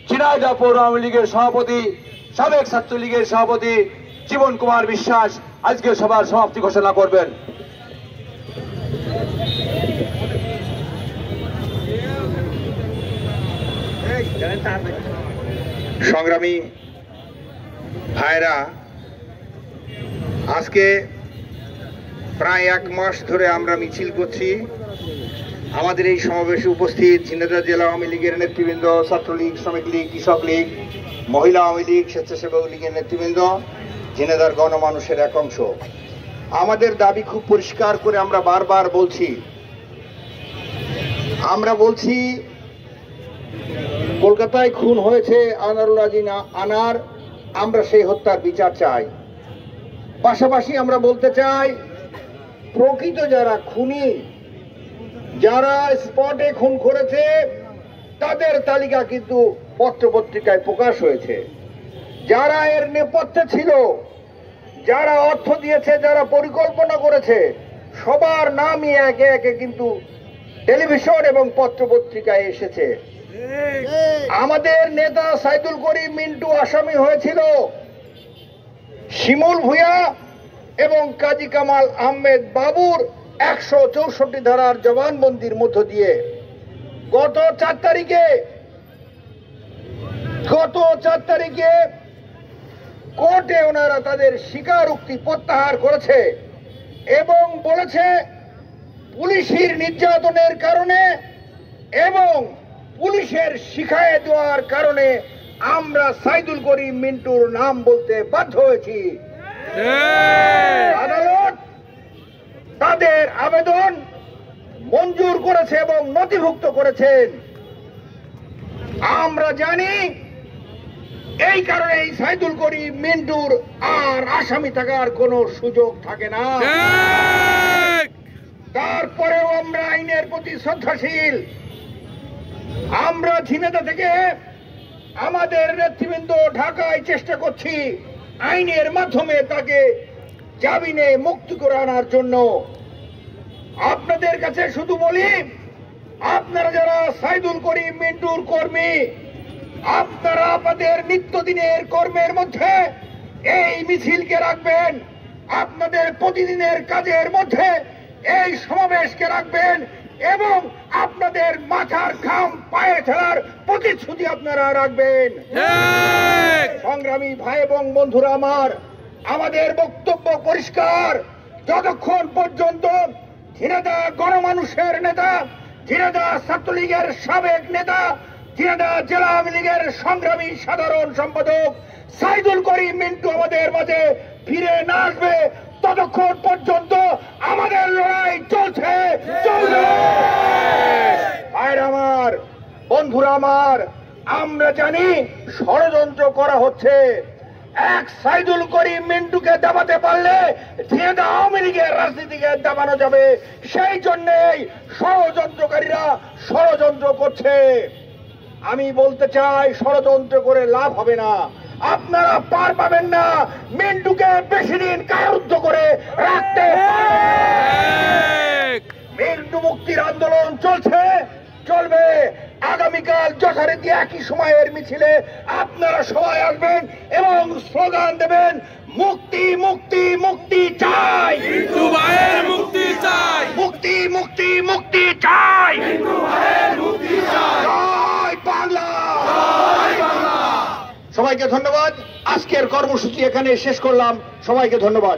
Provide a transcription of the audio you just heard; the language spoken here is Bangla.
ঝিনাইদহ পৌর আওয়ামী লীগের সভাপতি সাবেক ছাত্রলীগের সভাপতি জীবন কুমার বিশ্বাস আজকে সভার সমাপ্তি ঘোষণা করবেন। সংগ্রামী ভাইরা, আজকে প্রায় 1 মাস ধরে আমরা মিছিল করছি। আমাদের এই সমাবেশে উপস্থিত ঝিনাইদহ জেলা আওয়ামী লীগের নেতৃবৃন্দ, ছাত্রলীগ, শ্রমিক লীগ, কৃষক লীগ, মহিলা আওয়ামী লীগ, স্বেচ্ছাসেবক লীগের নেতৃবৃন্দ, ঝিনাইদহর গণমানুষের এক অংশ। আমাদের দাবি খুব পরিষ্কার করে আমরা বারবার বলছি। আমরা বলছি কলকাতায় খুন হয়েছে আনারুল আজিম আনার, আমরা সেই হত্যার বিচার চাই। পাশাপাশি আমরা বলতে চাই প্রকৃত যারা খুনি, যারা স্পটে খুন করেছে তাদের তালিকা কিন্তু পত্রপত্রিকায় প্রকাশ হয়েছে। যারা এর নেপথ্যে ছিল, যারা অর্থ দিয়েছে, যারা পরিকল্পনা করেছে, সবার নামই একে একে কিন্তু টেলিভিশন এবং পত্রপত্রিকায় এসেছে। আমাদের নেতা সাইদুল করিম মিন্টু আসামি হয়েছিল শিমুল ভূঁইয়া এবং কাজী কামাল আহমেদ বাবুর 164 ধারার জবানবন্দির মধ্য দিয়ে। গত 4 তারিখে কোর্টে ওনারা তাদের স্বীকারোক্তি প্রত্যাহার করেছে এবং বলেছে পুলিশের নির্যাতনের কারণে এবং পুলিশের শিখায়ে দেওয়ার কারণে আমরা সাইদুল করিম মিন্টুর নাম বলতে বাধ্য হয়েছি। আদালত তাদের আবেদন মঞ্জুর করেছে এবং নথিভুক্ত করেছেন। আমরা জানি এই কারণে এই সাইদুল করিম মিন্টুর আর আসামি থাকার কোনো সুযোগ থাকে না। তারপরেও আমরা আইনের প্রতি শ্রদ্ধাশীল। আমরা ঝিনাইদহ থেকে আমাদের নেতৃবৃন্দ ঢাকায় চেষ্টা করছি আইনের মাধ্যমে তাকে জামিনে মুক্তি করে আনার জন্য। আপনাদের কাছে শুধু বলি, আপনারা যারা সাইদুল করিম মিন্টুর কর্মী, আপনারা আপনাদের নিত্যদিনের কর্মের মধ্যে এই মিছিলকে রাখবেন, আপনাদের প্রতিদিনের কাজের মধ্যে এই সমাবেশকে রাখবেন এবং আপনাদের মাথার ঘাম পায়ে ফেলার প্রতিশ্রুতি আপনারা রাখবেন। সংগ্রামী ভাই এবং বন্ধুরা আমার, আমাদের বক্তব্য পরিষ্কার। যতক্ষণ পর্যন্ত ঝিনাইদহ গণমানুষের নেতা, ঝিনাইদহ ছাত্রলীগের সাবেক নেতা, ঝিনাইদহ জেলা আওয়ামী লীগের সংগ্রামী সাধারণ সম্পাদক সাইদুল করিম মিন্টু আমাদের মাঝে ফিরে না আসবে, ততক্ষণ পর্যন্ত আমাদের লড়াই চলছে। ভাইরা আমার, বন্ধুরা আমার, আমরা জানি ষড়যন্ত্র করা হচ্ছে। এক সাইদুল করিম মিন্টুকে দাবাতে পারলে ঝিনাইদহ আওয়ামী লীগের রাজনীতিকে দাবানো যাবে। সেই জন্যই ষড়যন্ত্রকারীরা ষড়যন্ত্র করছে। আমি বলতে চাই, ষড়যন্ত্র করে লাভ হবে না। আপনারা পার পাবেন না মিন্টুকে বেশি দিন কারারুদ্ধ করে রাখতে। মিন্টু মুক্তির আন্দোলন চলছে, চলবে। আগামীকাল যথারীতি একই সময়ের মিছিলে আপনারা সবাই আসবেন এবং স্লোগান দেবেন, মুক্তি মুক্তি মুক্তি চাই, মিন্টু ভাইয়ের মুক্তি চাই, মুক্তি মুক্তি মুক্তি চাই, মিন্টু ভাইয়ের মুক্তি চাই। জয় বাংলা। সবাইকে ধন্যবাদ। আজকের কর্মসূচি এখানে শেষ করলাম। সবাইকে ধন্যবাদ।